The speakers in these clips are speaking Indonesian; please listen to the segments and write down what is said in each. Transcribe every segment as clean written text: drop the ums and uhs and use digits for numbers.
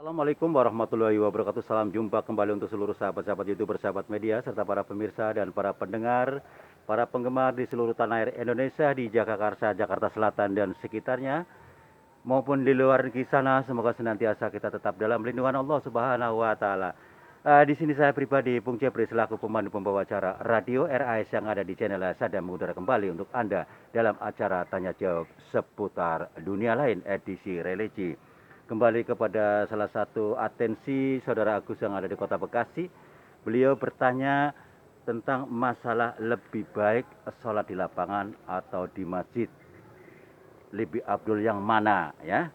Assalamualaikum warahmatullahi wabarakatuh. Salam jumpa kembali untuk seluruh sahabat-sahabat YouTube, sahabat media, serta para pemirsa dan para pendengar, para penggemar di seluruh tanah air Indonesia, di Jagakarsa, Jakarta Selatan dan sekitarnya, maupun di luar negeri sana. Semoga senantiasa kita tetap dalam lindungan Allah Subhanahu wa taala. Di sini saya pribadi Bung Jepri selaku pemandu pembawa acara Radio RAS yang ada di channel sedang mengudara kembali untuk Anda dalam acara tanya jawab seputar dunia lain edisi religi. Kembali kepada salah satu atensi saudara Agus yang ada di Kota Bekasi. Beliau bertanya tentang masalah lebih baik sholat di lapangan atau di masjid. Lebih Abdul yang mana ya?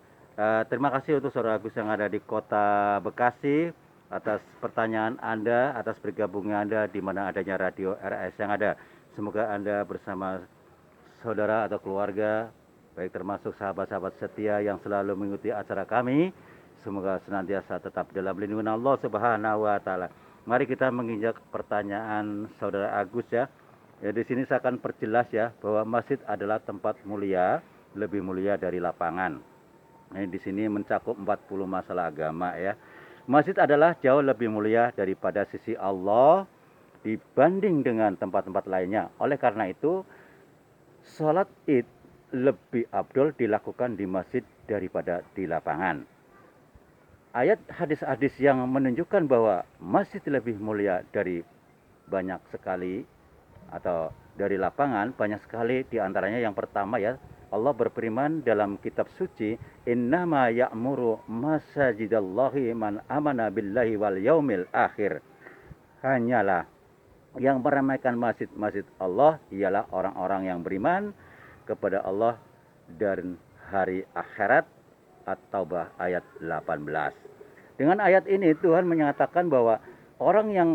Terima kasih untuk saudara Agus yang ada di Kota Bekasi atas pertanyaan Anda, atas bergabungnya Anda di mana adanya Radio RS yang ada. Semoga Anda bersama saudara atau keluarga, baik termasuk sahabat-sahabat setia yang selalu mengikuti acara kami, semoga senantiasa tetap dalam lindungan Allah Subhanahu wa taala. Mari kita menginjak pertanyaan saudara Agus ya. Ya, di sini saya akan perjelas ya bahwa masjid adalah tempat mulia, lebih mulia dari lapangan. Nah, di sini mencakup 40 masalah agama ya. Masjid adalah jauh lebih mulia daripada sisi Allah dibanding dengan tempat-tempat lainnya. Oleh karena itu, sholat id lebih abdul dilakukan di masjid daripada di lapangan. Ayat hadis-hadis yang menunjukkan bahwa masjid lebih mulia dari banyak sekali atau dari lapangan banyak sekali, diantaranya yang pertama ya, Allah berfirman dalam kitab suci, innama ya'muru masajidallahi man amana billahi wal yaumil akhir. Hanyalah yang meramaikan masjid-masjid Allah ialah orang-orang yang beriman kepada Allah dan hari akhirat. At-Taubah ayat 18. Dengan ayat ini Tuhan menyatakan bahwa orang yang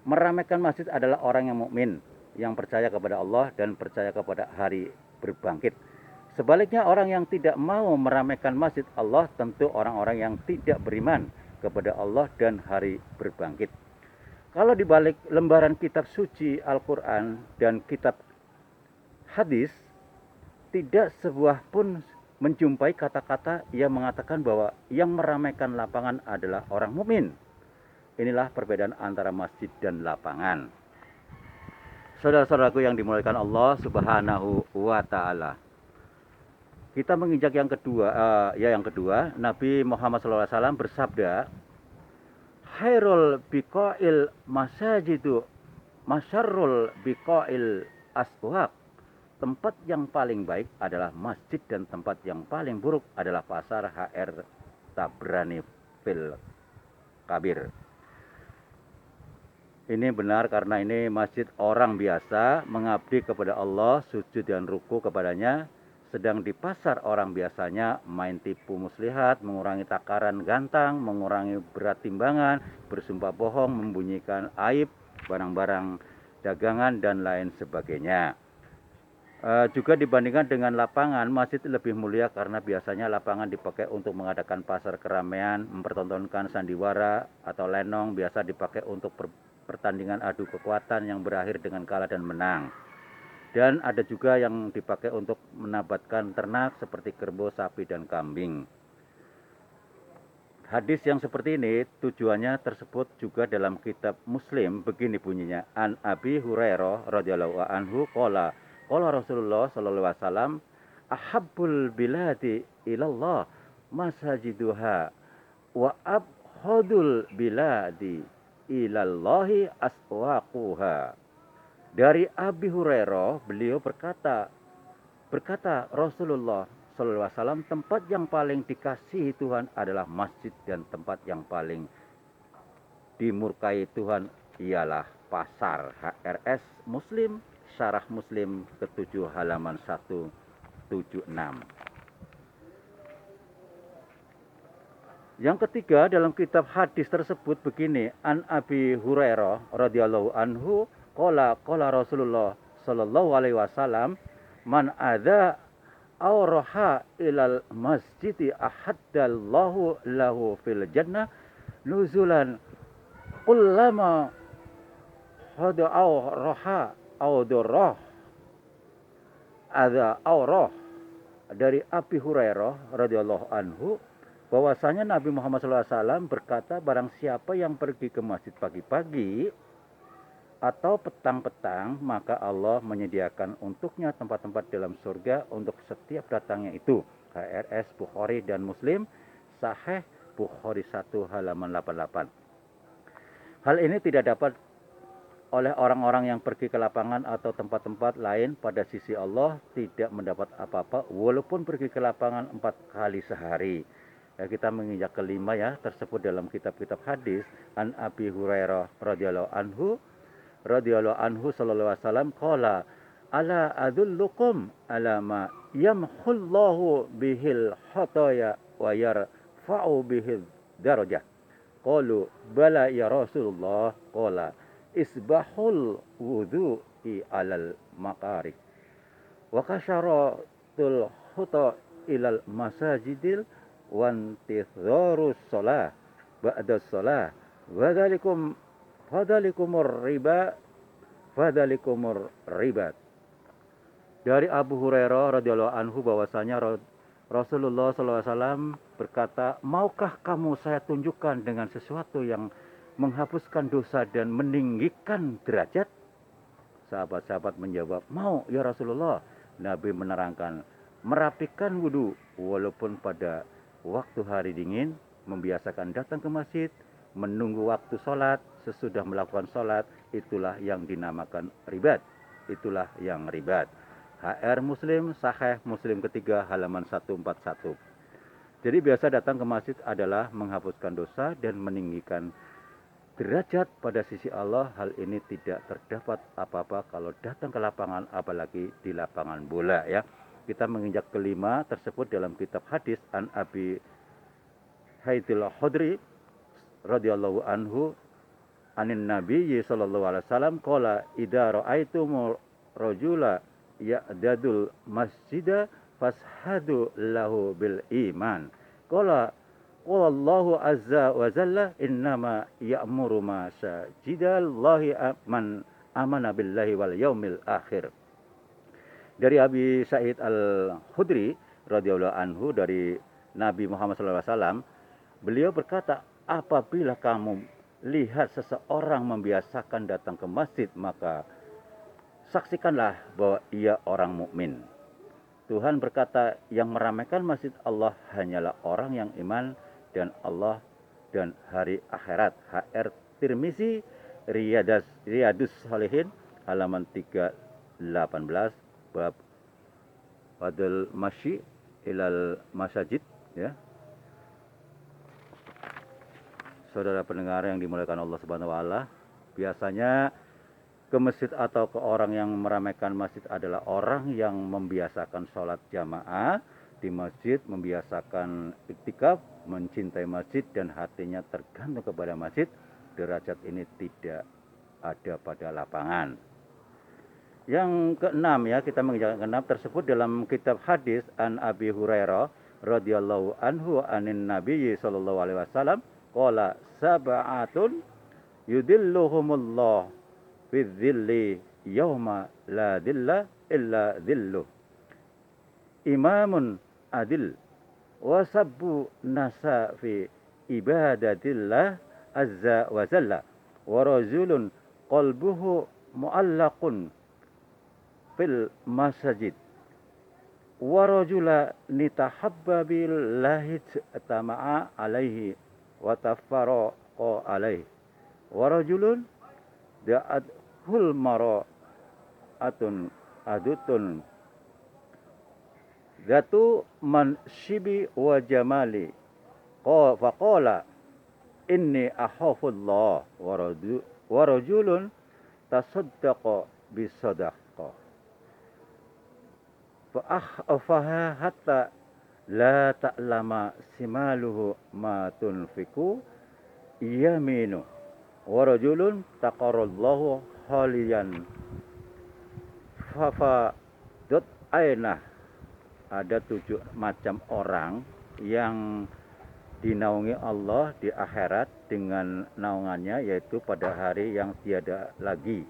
meramaikan masjid adalah orang yang mukmin, yang percaya kepada Allah dan percaya kepada hari berbangkit. Sebaliknya orang yang tidak mau meramaikan masjid Allah tentu orang-orang yang tidak beriman kepada Allah dan hari berbangkit. Kalau dibalik lembaran kitab suci Al-Quran dan kitab hadis, tidak sebuah pun menjumpai kata-kata yang mengatakan bahwa yang meramaikan lapangan adalah orang mukmin. Inilah perbedaan antara masjid dan lapangan. Saudara-saudaraku yang dimuliakan Allah Subhanahu wa taala. Kita menginjak yang kedua, yang kedua, Nabi Muhammad SAW bersabda, "Khairul biqa'il masajidu masyarrul biqa'il aswaq." Tempat yang paling baik adalah masjid dan tempat yang paling buruk adalah pasar HR Tabrani fil Kabir. Ini benar karena ini masjid orang biasa mengabdi kepada Allah, sujud dan ruku kepadanya. Sedang di pasar orang biasanya main tipu muslihat, mengurangi takaran gantang, mengurangi berat timbangan, bersumpah bohong, membunyikan aib, barang-barang dagangan dan lain sebagainya. Juga dibandingkan dengan lapangan, masjid lebih mulia karena biasanya lapangan dipakai untuk mengadakan pasar keramaian, mempertontonkan sandiwara atau lenong, biasa dipakai untuk pertandingan adu kekuatan yang berakhir dengan kalah dan menang. Dan ada juga yang dipakai untuk menabatkan ternak seperti kerbau, sapi, dan kambing. Hadis yang seperti ini tujuannya tersebut juga dalam kitab Muslim, begini bunyinya. An Abi Hurairah radhiyallahu anhu qala Rasulullah sallallahu alaihi wasallam, ahabbul biladi ilallah masajiduha wa abhadul biladi ilallahi aswaquha. Dari Abi Hurairah, beliau berkata Rasulullah sallallahu alaihi wasallam, tempat yang paling dikasihi Tuhan adalah masjid dan tempat yang paling dimurkai Tuhan ialah pasar. HRS Muslim, Syarah Muslim ke-7 halaman 176. Yang ketiga dalam kitab hadis tersebut begini, An Abi Hurairah radhiyallahu anhu qala Rasulullah sallallahu alaihi wasallam, man adza awraha ilal masjidi ahaddallahu lahu fil jannah nuzulan kullama hada awraha awdurrah adza awrah. Dari Abi Hurairah radhiyallahu anhu, bahwasanya Nabi Muhammad SAW berkata, barang siapa yang pergi ke masjid pagi-pagi atau petang-petang, maka Allah menyediakan untuknya tempat-tempat dalam surga untuk setiap datangnya itu. HRS Bukhari dan Muslim, Sahih Bukhari 1 halaman 88. Hal ini tidak dapat oleh orang-orang yang pergi ke lapangan atau tempat-tempat lain. Pada sisi Allah tidak mendapat apa-apa walaupun pergi ke lapangan 4 kali sehari. Ya, kita menginjak kelima ya, tersebut dalam kitab-kitab hadis. An Abi Hurairah radhiyallahu anhu sallallahu alaihi wasallam qala ala adullukum ala ma yamhullahu bihil khataya wa yarfa'u bihil darajah. Qalu bala ya Rasulullah. Qala isbahul wudu'i alal maqarik wa kasyaratul khuta ilal masajidil wantidharus shalah ba'da shalah wa dzalikum fadalikumur riba. Dari Abu Hurairah radhiyallahu anhu bahwasanya Rasulullah SAW berkata, maukah kamu saya tunjukkan dengan sesuatu yang menghapuskan dosa dan meninggikan derajat? Sahabat-sahabat menjawab, mau ya Rasulullah. Nabi menerangkan, merapikan wudhu walaupun pada waktu hari dingin, membiasakan datang ke masjid, menunggu waktu sholat, sesudah melakukan sholat, itulah yang dinamakan ribat. Itulah yang ribat. HR Muslim, Sahih Muslim ketiga halaman 141. Jadi biasa datang ke masjid adalah menghapuskan dosa dan meninggikan derajat pada sisi Allah. Hal ini tidak terdapat apa-apa kalau datang ke lapangan, apalagi di lapangan bola ya. Kita menginjak kelima tersebut dalam kitab hadis An Abi Haidil Khudri radhiyallahu anhu anin Nabi sallallahu alaihi wasallam qala idza ra'aitumur rajula ya'dadul masjida fashhadu lahu bil iman. Qala Allahu azza wa jalla innama ya'muru masajidallahi man amana billahi wal yaumil akhir. Dari Abi Sa'id Al-Khudri radhiyallahu anhu dari Nabi Muhammad SAW, beliau berkata, apabila kamu lihat seseorang membiasakan datang ke masjid, maka saksikanlah bahwa ia orang mukmin. Tuhan berkata, yang meramaikan masjid Allah hanyalah orang yang iman dan Allah dan hari akhirat. HR Tirmizi Riyadus Shalihin halaman 318 bab Fadl Masyi ilal Masajid ya. Saudara pendengar yang dimuliakan Allah Subhanahu wa taala, biasanya ke masjid atau ke orang yang meramaikan masjid adalah orang yang membiasakan sholat jamaah di masjid, membiasakan iktikaf, mencintai masjid dan hatinya tergantung kepada masjid. Derajat ini tidak ada pada lapangan. Yang keenam ya, kita menginjak keenam tersebut dalam kitab hadis An Abi Hurairah radhiyallahu anhu anin Nabi sallallahu alaihi wasallam qala sab'atun yudilluhumullah fi dhilli yauma la dhilla illa dhilluh. Imamun adil wa sabbu nasa fi ibadatillah azza wa jalla wa rajulun qalbuhu mu'allaqun fil masajid wa rajula nitahabba billahi tama'a alaihi wa tafarraqa alaihi wa rajulun da'athul mara'atun adutun zatu manshibi wa jamali faqala inni akhafullah wa rajulun tasaddaqa bisadaqah fa'akhfaha hatta la ta'lama simaluhu ma tunfiku yaminu wa rajulun taqarrallahu khaliyan fafadut ainah. Ada 7 macam orang yang dinaungi Allah di akhirat dengan naungannya, yaitu pada hari yang tiada lagi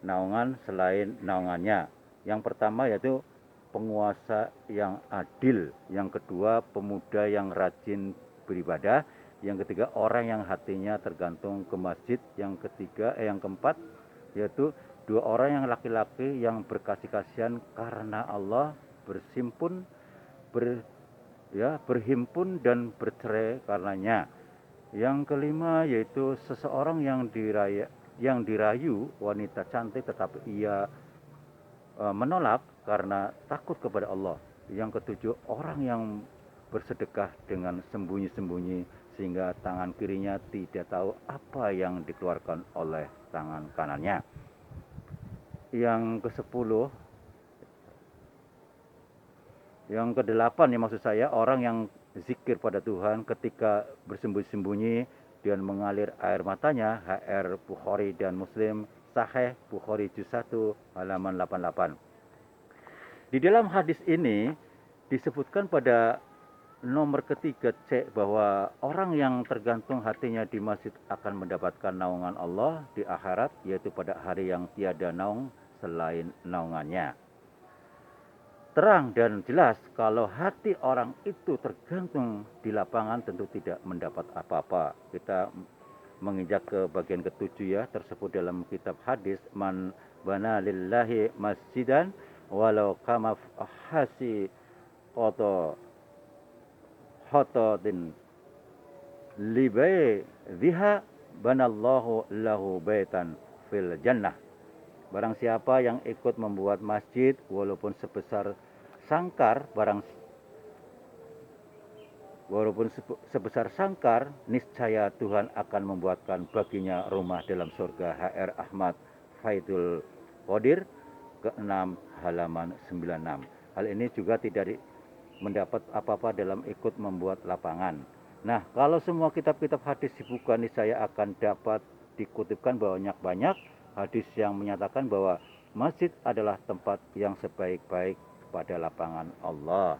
naungan selain naungannya. Yang pertama yaitu penguasa yang adil, yang kedua pemuda yang rajin beribadah, yang ketiga orang yang hatinya tergantung ke masjid, yang keempat yaitu dua orang yang laki-laki yang berkasih-kasihan karena Allah, berhimpun dan bercerai karenanya. Yang kelima yaitu seseorang yang dirayu wanita cantik tetapi ia menolak karena takut kepada Allah. Yang ketujuh, orang yang bersedekah dengan sembunyi-sembunyi sehingga tangan kirinya tidak tahu apa yang dikeluarkan oleh tangan kanannya. Yang kesepuluh, yang kedelapan ya maksud saya, orang yang zikir pada Tuhan ketika bersembunyi-sembunyi dan mengalir air matanya. HR Bukhari dan Muslim, Sahih Bukhari juz 1 halaman 88. Di dalam hadis ini disebutkan pada nomor ketiga C bahwa orang yang tergantung hatinya di masjid akan mendapatkan naungan Allah di akhirat, yaitu pada hari yang tiada naung selain naungannya. Terang dan jelas kalau hati orang itu tergantung di lapangan tentu tidak mendapat apa-apa. Kita menginjak ke bagian ketujuh ya, tersebut dalam kitab hadis, man bana lillahi masjidan walau kama hasi hotodin libai ziha banallahu lahu baitan fil jannah. Barang siapa yang ikut membuat masjid walaupun sebesar sangkar, niscaya Tuhan akan membuatkan baginya rumah dalam surga. HR Ahmad Faidul Qadir ke-6 halaman 96. Hal ini juga tidak mendapat apa-apa dalam ikut membuat lapangan. Nah, kalau semua kitab-kitab hadis dibuka, niscaya akan dapat dikutipkan banyak-banyak hadis yang menyatakan bahwa masjid adalah tempat yang sebaik-baik pada lapangan Allah.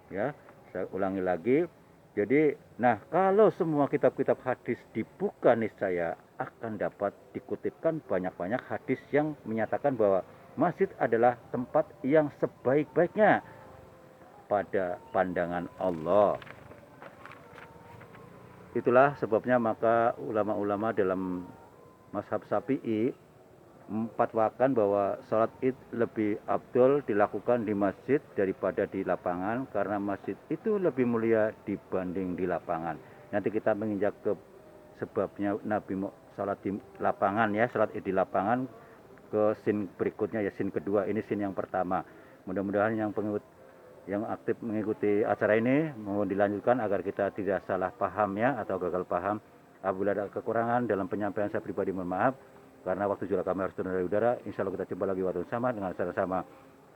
Ya, saya ulangi lagi. Jadi, nah kalau semua kitab-kitab hadis dibuka, niscaya akan dapat dikutipkan banyak-banyak hadis yang menyatakan bahwa masjid adalah tempat yang sebaik-baiknya pada pandangan Allah. Itulah sebabnya maka ulama-ulama dalam mazhab Syafi'i memfatwakan bahwa sholat id lebih afdol dilakukan di masjid daripada di lapangan, karena masjid itu lebih mulia dibanding di lapangan. Nanti kita menginjak ke sebabnya Nabi sholat di lapangan ya, sholat id di lapangan, ke scene berikutnya ya, scene kedua. Ini scene yang pertama. Mudah-mudahan yang aktif mengikuti acara ini mohon dilanjutkan agar kita tidak salah paham ya, atau gagal paham. Apabila ada kekurangan dalam penyampaian, saya pribadi mohon maaf, karena waktu juga kami harus turun dari udara. Insya Allah kita coba lagi waktu sama dengan sama-sama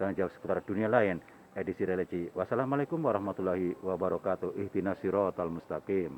dan jauh seputar dunia lain, edisi religi. Wassalamualaikum warahmatullahi wabarakatuh. Ihdinas siratal mustaqim.